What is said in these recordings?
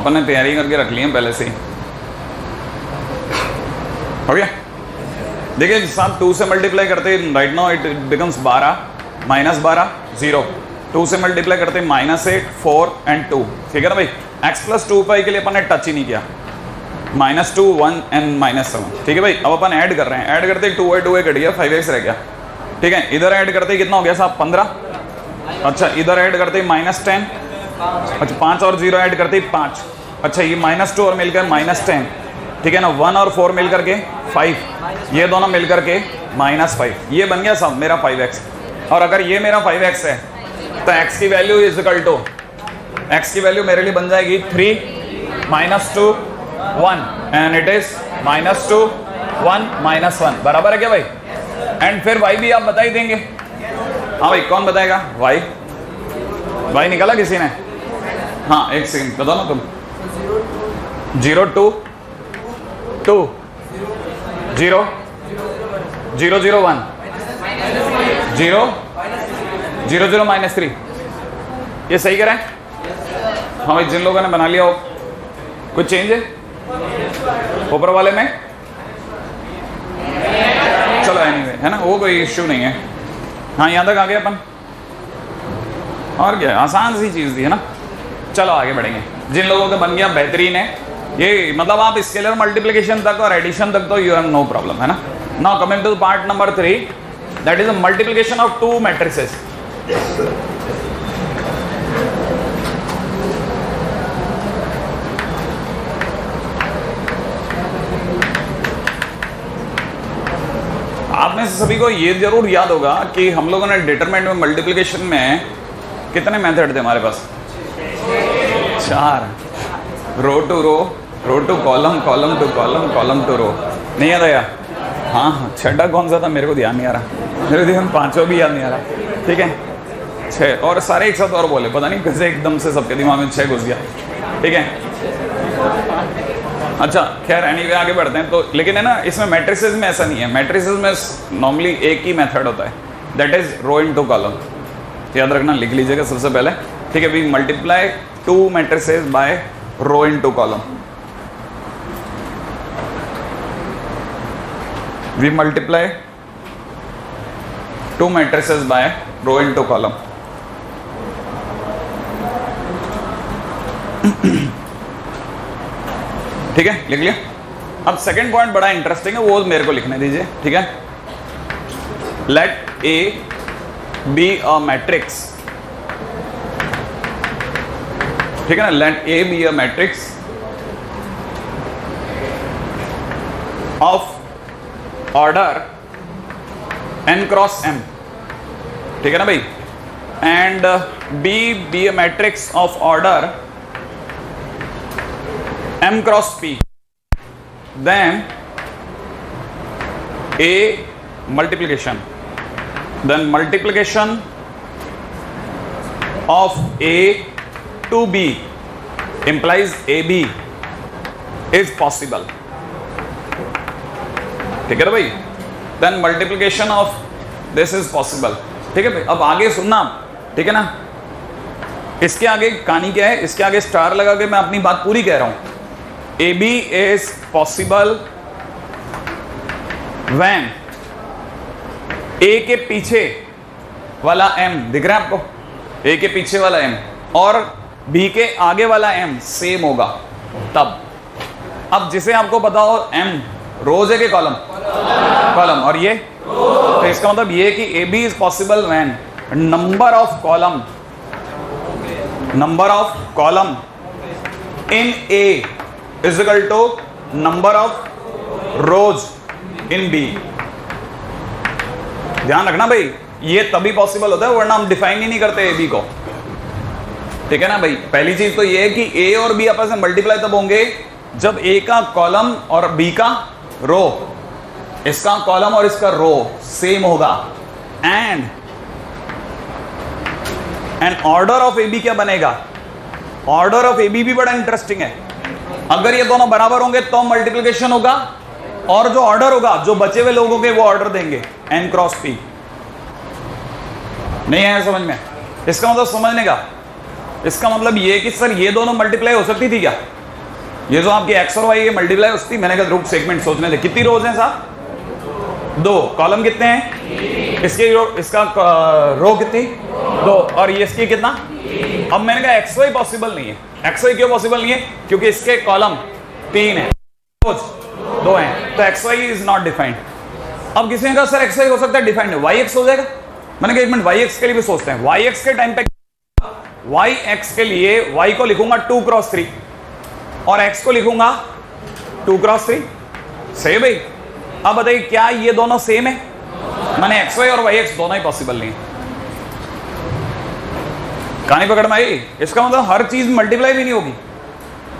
अपन ने तैयारी करके रख ली है पहले से ही। हो गया? देखिए साहब 2 से मल्टीप्लाई करते राइट नाउ इट बिकम्स 12 -12 0। 2 से मल्टीप्लाई करते -8 4 एंड 2। ठीक है ना भाई? x + 2π के लिए अपन ने टच ही नहीं किया। -2 1 एंड -7। ठीक है भाई? अब अपन ऐड कर रहे हैं। ऐड करते 2y कट गया, 5x रह गया। ठीक है, इधर ऐड करते कितना हो गया साहब? 15। अच्छा, इधर ऐड करते -10। अच्छा, 5 और 0 ऐड करते 5। अच्छा, ये -2 और मिलकर -10। ठीक है ना? 1 और 4 मिलकर के 5। ये दोनों मिलकर के -5। ये बन गया साहब मेरा 5x। और अगर ये मेरा 5x है तो x की value is equal to, x की वैल्यू मेरे लिए बन जाएगी 3 -2 1 एंड इट इज -2 1 -1 बराबर है क्या भाई? एंड फिर y भी आप बता ही देंगे। हाँ भाई, कौन बताएगा? y निकाला किसी ने? हाँ, एक सेकंड बताओ ना तुम। 0 2 2 0 0 0 1 0 0 0 -3। ये सही करें? हाँ भाई, जिन लोगों ने बना लिया हो, कुछ चेंज है ऊपर वाले में? चलो एनीवे, है ना, वो कोई इश्यू नहीं है। हाँ, यहाँ तक आ गए अपन। और क्या, आसान सी चीज़ थी, है ना। चलो आगे बढ़ेंगे। जिन लोगों का बन गया बेहतरीन है। ये मतलब आप स्केलर मल्टीप्लिकेशन तक और एडिशन तक तो यू हैव नो प्रॉब्लम, है ना। Now coming to part number 3, that is the multiplication of 2 matrices. आपने सभी को ये जरूर याद होगा कि हम लोगों ने डिटरमिनेंट में मल्टीप्लिकेशन में कितने मेथड थे हमारे पास? 4। Row to row, row to column, column to column, column to row. नहीं याद आया? हाँ, छठा कौन सा था मेरे को ध्यान नहीं आ रहा। मेरे ध्यान 5वां भी याद नहीं आ रहा। ठीक है, 6 और सारे एक साथ और बोले, पता नहीं कैसे एकदम से सबके दिमाग में 6 घुस गया। ठीक है, अच्छा खैर एनीवे आगे बढ़ते हैं। तो लेकिन है ना, इसमें मैट्रिसेस में ऐसा नहीं है। मैट्रिसेस में नॉर्मली एक ही मेथड होता है, that is row into column. याद रखना, लिख लीजिएगा सबसे पहले। ठीक है, we multiply 2 matrices by row into column. We multiply 2 matrices by row into column. ठीक है, लिख लिया। अब सेकंड पॉइंट बड़ा इंटरेस्टिंग है, वो मेरे को लिखने दीजिए। ठीक है, let A be a matrix. ठीक है ना, let A be a matrix of order n cross m। ठीक है ना भाई, and B be a matrix of order m cross p, then a multiplication, then multiplication of a to b implies ab is possible। ठीक है ना भाई, then multiplication of this is possible। ठीक है भाई, अब आगे सुनना। ठीक है ना, इसके आगे कहानी क्या है? इसके आगे स्टार लगा के मैं अपनी बात पूरी कह रहा हूं। AB is possible when A के पीछे वाला M दिख रहा है आपको? A के पीछे वाला M और B के आगे वाला M सेम होगा तब। अब जिसे आपको पता हो M रोज है कि कॉलम? कॉलम। और ये तो इसका मतलब ये कि AB is possible when number of column in A is equal to number of rows in B। ध्यान रखना भाई, ये तभी पॉसिबल होता है, वरना हम डिफाइन ही नहीं करते ए बी को। ठीक है ना भाई, पहली चीज तो ये है कि ए और बी आपस में मल्टीप्लाई तब होंगे जब ए का कॉलम और बी का रो, इसका कॉलम और इसका रो सेम होगा। And order of A B क्या बनेगा? ऑर्डर ऑफ ए बी भी बड़ा इंटरेस्टिंग है। अगर ये दोनों बराबर होंगे तो मल्टीप्लिकेशन होगा, और जो ऑर्डर होगा, जो बचे हुए लोगों के वो ऑर्डर देंगे n क्रॉस p। नहीं है समझ में? इसका मतलब समझने का, इसका मतलब ये कि सर ये दोनों मल्टीप्लाई हो सकती थी क्या? ये जो आपकी एक्स और वाई ये मल्टीप्लाई उसकी, मैंने कहा रुक सेगमेंट सोचने दे। कितनी रोज हैं साहब? 2। कॉलम कितने हैं इसके? इसका रो कितनी? 2। और ये इसकी कितना? अब मैंने कहा एक्स वाई पॉसिबल नहीं है। एक्स वाई क्यों पॉसिबल नहीं है? क्योंकि इसके कॉलम 3 है, रोज 2 हैं, तो X Y is not defined. अब किसी ने कहा सर एक्स वाई हो सकता है डिफाइंड है, वाई एक्स हो जाएगा। मैंने कहा एक मिनट, वाई एक्स के लिए भी सोचते हैं। वाई एक्स के टाइम पे वाई एक्स के लिए वाई को लिखूंगा 2 क्रॉस 3 और एक्स को लिखूंगा 2 क्रॉस 3। सही है भाई? अब बताइए क्या ये दोनों सेम है? मैंने एक्स वाई और वाई एक्स दोनों ही पॉसिबल नहीं है। कहानी पकड़ में आई? इसका मतलब हर चीज मल्टीप्लाई भी नहीं होगी।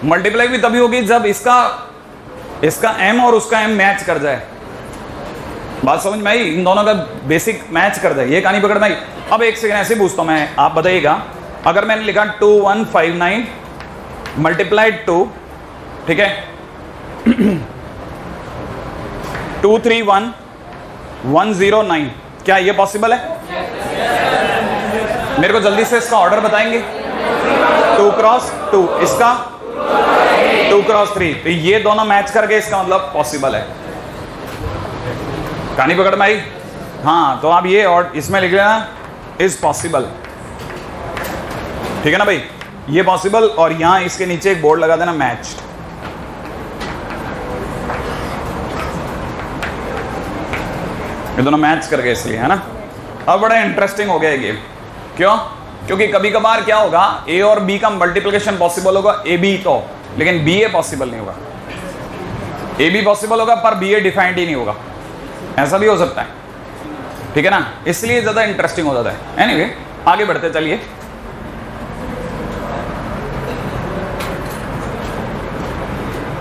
मल्टीप्लाई भी तभी होगी जब इसका m और उसका m मैच कर जाए। बात समझ में आई? इन दोनों का बेसिक मैच कर जाए, ये कहानी पकड़ में आई। अब एक सेकंड ऐसे पूछता हूं मैं, आप बताइएगा, अगर मैंने लिखा 2159 मल्टीप्लाइड 2, ठीक है, 231109, क्या ये पॉसिबल है? मेरे को जल्दी से इसका ऑर्डर बताएंगे। 2 क्रॉस 2, इसका 2 क्रॉस 3, तो ये दोनों मैच करके इसका मतलब पॉसिबल है। कहानी पकड़ में आई? हाँ, तो आप ये और इसमें लिख लेना इज पॉसिबल, ठीक है ना भाई? ये पॉसिबल, और यहां इसके नीचे एक बोर्ड लगा देना मैच्ड। ये दोनों मैच करके इसलिए, है ना? अब बड़ा इंटरेस्टिंग हो गया ये गेम। क्यों? क्योंकि कभी कभार क्या होगा, ए और बी का मल्टीप्लिकेशन पॉसिबल होगा, ए बी तो, लेकिन बी ए पॉसिबल नहीं होगा। ए बी पॉसिबल होगा पर बी ए डिफाइंड ही नहीं होगा, ऐसा भी हो सकता है, ठीक है ना? इसलिए ज्यादा इंटरेस्टिंग हो जाता है। एनीवे, आगे बढ़ते चलिए।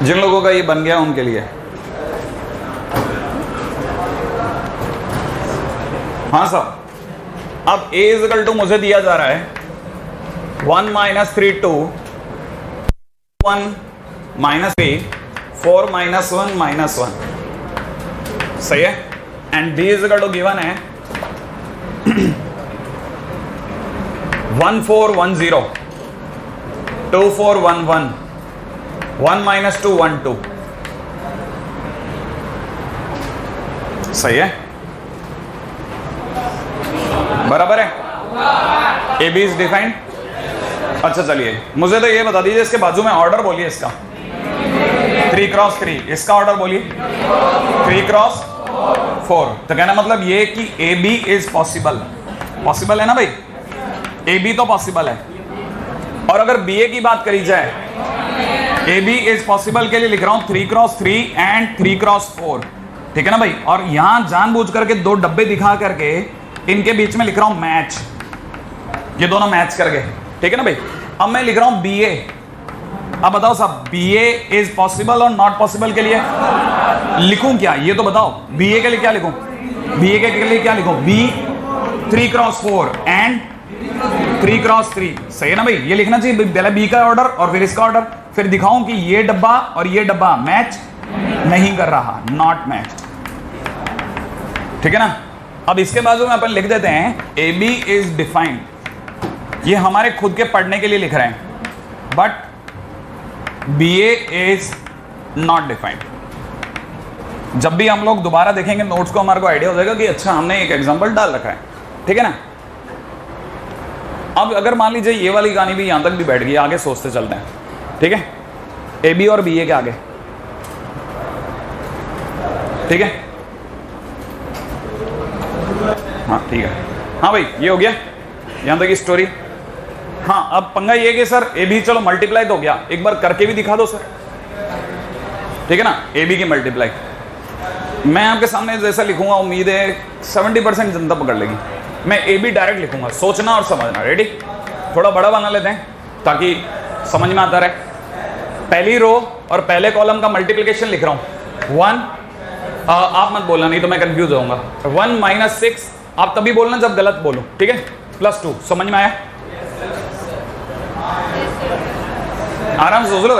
जिन लोगों का ये बन गया उनके लिए, हाँ साहब, अब a इक्वल टू मुझे दिया जा रहा है 1 - 3 2 1 - 3 4 - 1 -1, सही है? And b equal to given है 1410 2411 1 - 2 1 2, सही है? बराबर है? A B is defined. अच्छा चलिए, मुझे तो ये बता दीजिए, इसके बाजू में ऑर्डर बोलिए इसका 3 क्रॉस 3, इसका ऑर्डर बोलिए 3 क्रॉस 4। तो कहना मतलब ये कि A B is possible. Possible है ना भाई? ए बी तो पॉसिबल है। और अगर बी ए की बात करी जाए, ए बी इज पॉसिबल के लिए लिख रहा हूं 3 क्रॉस 3 एंड 3 क्रॉस 4, ठीक है ना भाई? और यहां जानबूझ करके 2 डब्बे दिखा करके इनके बीच में लिख रहा हूं मैच, ये दोनों मैच कर गए, ठीक है ना भाई? अब मैं लिख रहा हूं बी ए। अब बताओ साहब, बी ए इज पॉसिबल और नॉट पॉसिबल के लिए लिखूं क्या, ये तो बताओ। बी ए के लिए क्या लिखूं? बी ए के लिए क्या लिखूं? बी 3 क्रॉस 4 एंड 3 क्रॉस 3, सही है ना भाई? ये लिखना चाहिए पहले बी का ऑर्डर और फिर इसका ऑर्डर, फिर दिखाऊं कि ये डब्बा और ये डब्बा मैच नहीं कर रहा, नॉट मैच्ड, ठीक है ना? अब इसके बाजू में अपन लिख देते हैं ए बी इज डिफाइंड। ये हमारे खुद के पढ़ने के लिए लिख रहे हैं, but B A is not defined. जब भी हम लोग दोबारा देखेंगे नोट्स को, हमारे को आइडिया हो जाएगा कि अच्छा हमने एक एग्जांपल डाल रखा है, ठीक है ना? अब अगर मान लीजिए ये वाली कहानी भी यहां तक भी बैठ गई, आगे सोचते चलते हैं, ठीक है? ए बी और बी ए के आगे, ठीक है? हाँ ठीक है, हाँ भाई ये हो गया यहां तक की स्टोरी। हाँ, अब पंगा ये कि सर ए बी चलो मल्टीप्लाई तो हो गया, एक बार करके भी दिखा दो सर, ठीक है ना? ए बी की मल्टीप्लाई मैं आपके सामने जैसा लिखूंगा, उम्मीद है 70% जनता पकड़ लेगी। मैं ए बी डायरेक्ट लिखूंगा, सोचना और समझना। रेडी? थोड़ा बड़ा बना लेते हैं ताकि समझ में आता रहे। पहली रो और पहले कॉलम का मल्टीप्लिकेशन लिख रहा हूं 1, आप मत बोलना नहीं तो मैं कंफ्यूज होऊंगा। 1 - 6 आप तभी बोलना जब गलत बोलूं, ठीक है? +2, समझ में आया? आराम से सोच लो।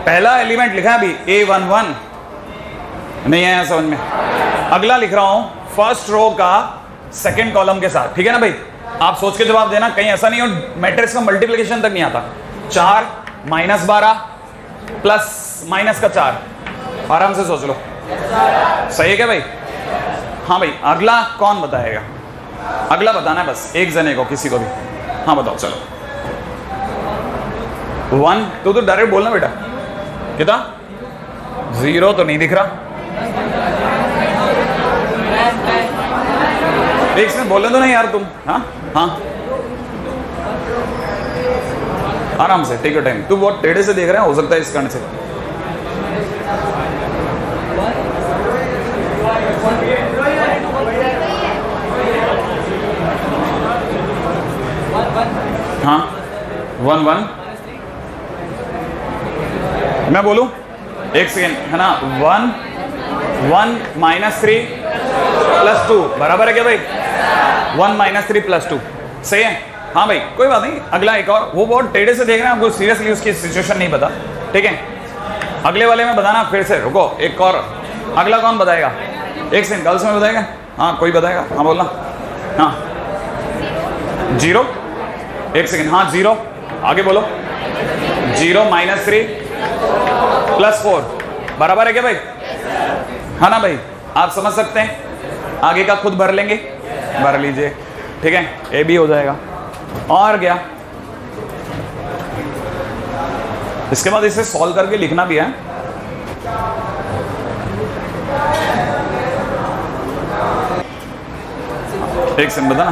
पहला एलिमेंट लिखा है अभी A11, नहीं आया समझ में? अगला लिख रहा हूं फर्स्ट रो का सेकंड कॉलम के साथ, ठीक है ना भाई? आप सोच के जवाब देना, कहीं ऐसा नहीं हो मैट्रिक्स का मल्टीप्लिकेशन तक नहीं आता। 4 - 12 प्लस माइनस का 4, आराम से सोच लो। सही है क्या भाई? हाँ भाई, अगला कौन बताएगा? अगला बताना है बस, एक जने को, किसी को भी। हाँ बताओ, चलो। 1, तो डायरेक्ट बोलना बेटा। कितना? 0 तो नहीं दिख रहा। एक से बोले तो नहीं यार तुम। हाँ हाँ, आराम से, टेक योर टाइम। तू बहुत टेढ़े से देख रहा है, हो सकता है इस कारण से। हाँ 1 1, मैं बोलूं? एक सेकेंड, है ना। 1 1 -3 + 2 बराबर है क्या भाई? 1 -3 + 2 सही है। हाँ भाई, कोई बात नहीं। अगला एक और, वो बहुत टेढ़े से देख रहे हैं, आपको सीरियसली उसकी सिचुएशन नहीं पता, ठीक है। अगले वाले में बताना फिर से। रुको, एक और। अगला कौन बताएगा? एक सेकंड, गर्ल्स में बताएगा? हाँ कोई बताएगा? हाँ बोलना। हाँ 0, एक सेकंड। हाँ 0, आगे बोलो। 0 -3 + 4 बराबर है क्या भाई? हाँ ना भाई, आप समझ सकते हैं। आगे का खुद भर लेंगे, भर लीजिए, ठीक है। ए भी हो जाएगा। और क्या, इसके बाद इसे सॉल्व करके लिखना भी है। एक सेकंड बताना,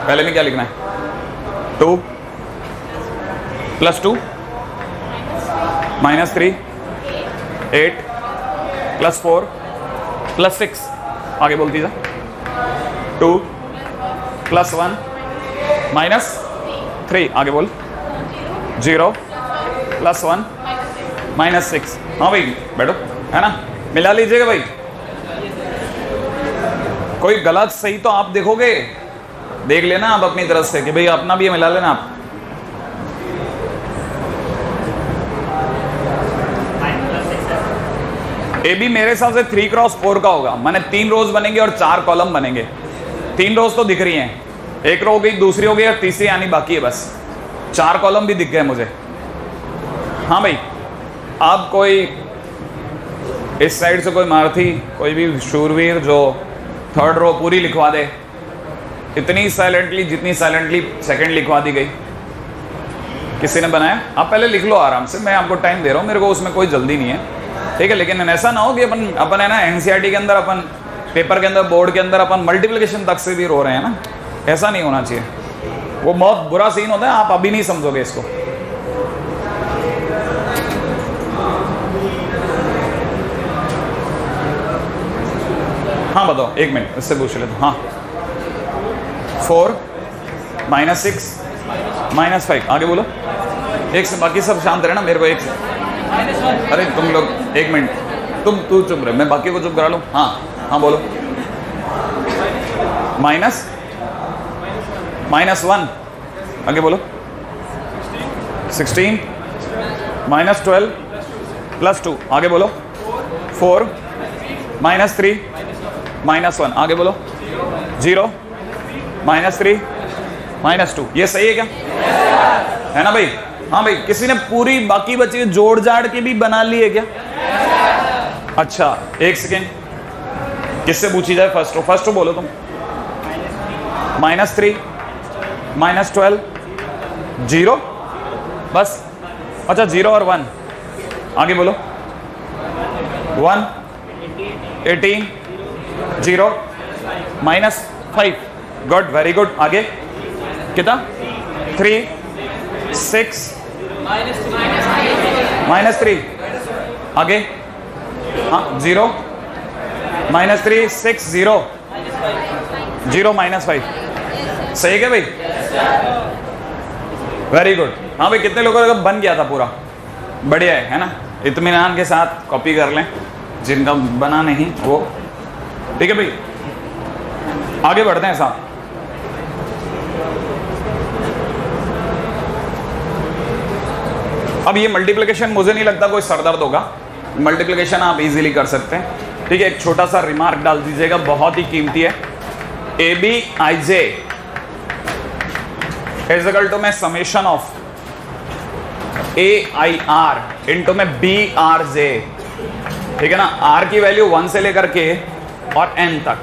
पहले में क्या लिखना है? 2 + 2 -3 8 + 4 + 6 आगे बोलती जा। 2 + 1 -3 आगे बोल। 0 + 1 -6। हाँ भाई बैठो, है ना। मिला लीजिएगा भाई। कोई गलत सही तो आप देखोगे, देख लेना आप अपनी तरफ से कि भाई अपना भी मिला लेना आप। ए बी मेरे हिसाब से 3 × 4 का होगा, माने 3 रोज बनेंगे और 4 कॉलम बनेंगे। 3 रोज तो दिख रही हैं, एक रो हो गई, दूसरी हो गई और तीसरी आनी बाकी है बस। 4 कॉलम भी दिख गए मुझे। हाँ भाई, आप कोई इस साइड से कोई मारथी, कोई भी शूरवीर जो 3rd रो पूरी लिखवा दे, इतनी साइलेंटली जितनी साइलेंटली 2nd लिखवा दी गई। किसी ने बनाया? आप पहले लिख लो आराम से, मैं आपको टाइम दे रहा हूँ, मेरे को उसमें कोई जल्दी नहीं है, ठीक है। लेकिन ऐसा ना हो कि अपन है ना एनसीईआरटी के अंदर, अपन पेपर के अंदर, बोर्ड के अंदर अपन मल्टीप्लिकेशन तक से भी रो रहे हैं ना, ऐसा नहीं होना चाहिए। वो बहुत बुरा सीन होता है, आप अभी नहीं समझोगे इसको। हाँ बताओ, 1 मिनट इससे पूछ लेता हूँ। हाँ 4 -6 -5 आगे बोलो। एक से, बाकी सब शांत रहे ना, मेरे को एक से। अरे तुम लोग 1 मिनट, तू चुप रहे, मैं बाकी को चुप करा लूँ। हाँ हाँ बोलो। -1 आगे बोलो। 16 -12 + 2 आगे बोलो। 4 -3 -1 आगे बोलो। 0 -3 -2 ये सही है क्या? है ना भाई? हाँ भाई, किसी ने पूरी बाकी बची जोड़ जाड़ के भी बना ली है क्या? अच्छा एक सेकेंड, किससे पूछी जाए? फर्स्ट रो बोलो तुम। -3 -12 0 बस। अच्छा 0 और 1 आगे बोलो। 1 18 0 -5 गुड, वेरी गुड। आगे कितना? 3 6 -3 आगे। हाँ 0 -3 6 0 0 -5 सही है क्या भाई? Very good. हाँ भाई, कितने लोगों का बन गया था पूरा? बढ़िया है ना। इत्मीनान के साथ कॉपी कर लें, जिनका बना नहीं वो, ठीक है भाई। आगे बढ़ते हैं साहब। अब ये मल्टीप्लिकेशन मुझे नहीं लगता कोई सरदर्द होगा, मल्टीप्लिकेशन आप इजीली कर सकते हैं, ठीक है। एक छोटा सा रिमार्क डाल दीजिएगा, बहुत ही कीमती है। A B I J is equal to में समेशन ऑफ AIR इंटू में BRJ, ठीक है ना। R की वैल्यू 1 से लेकर के और N तक,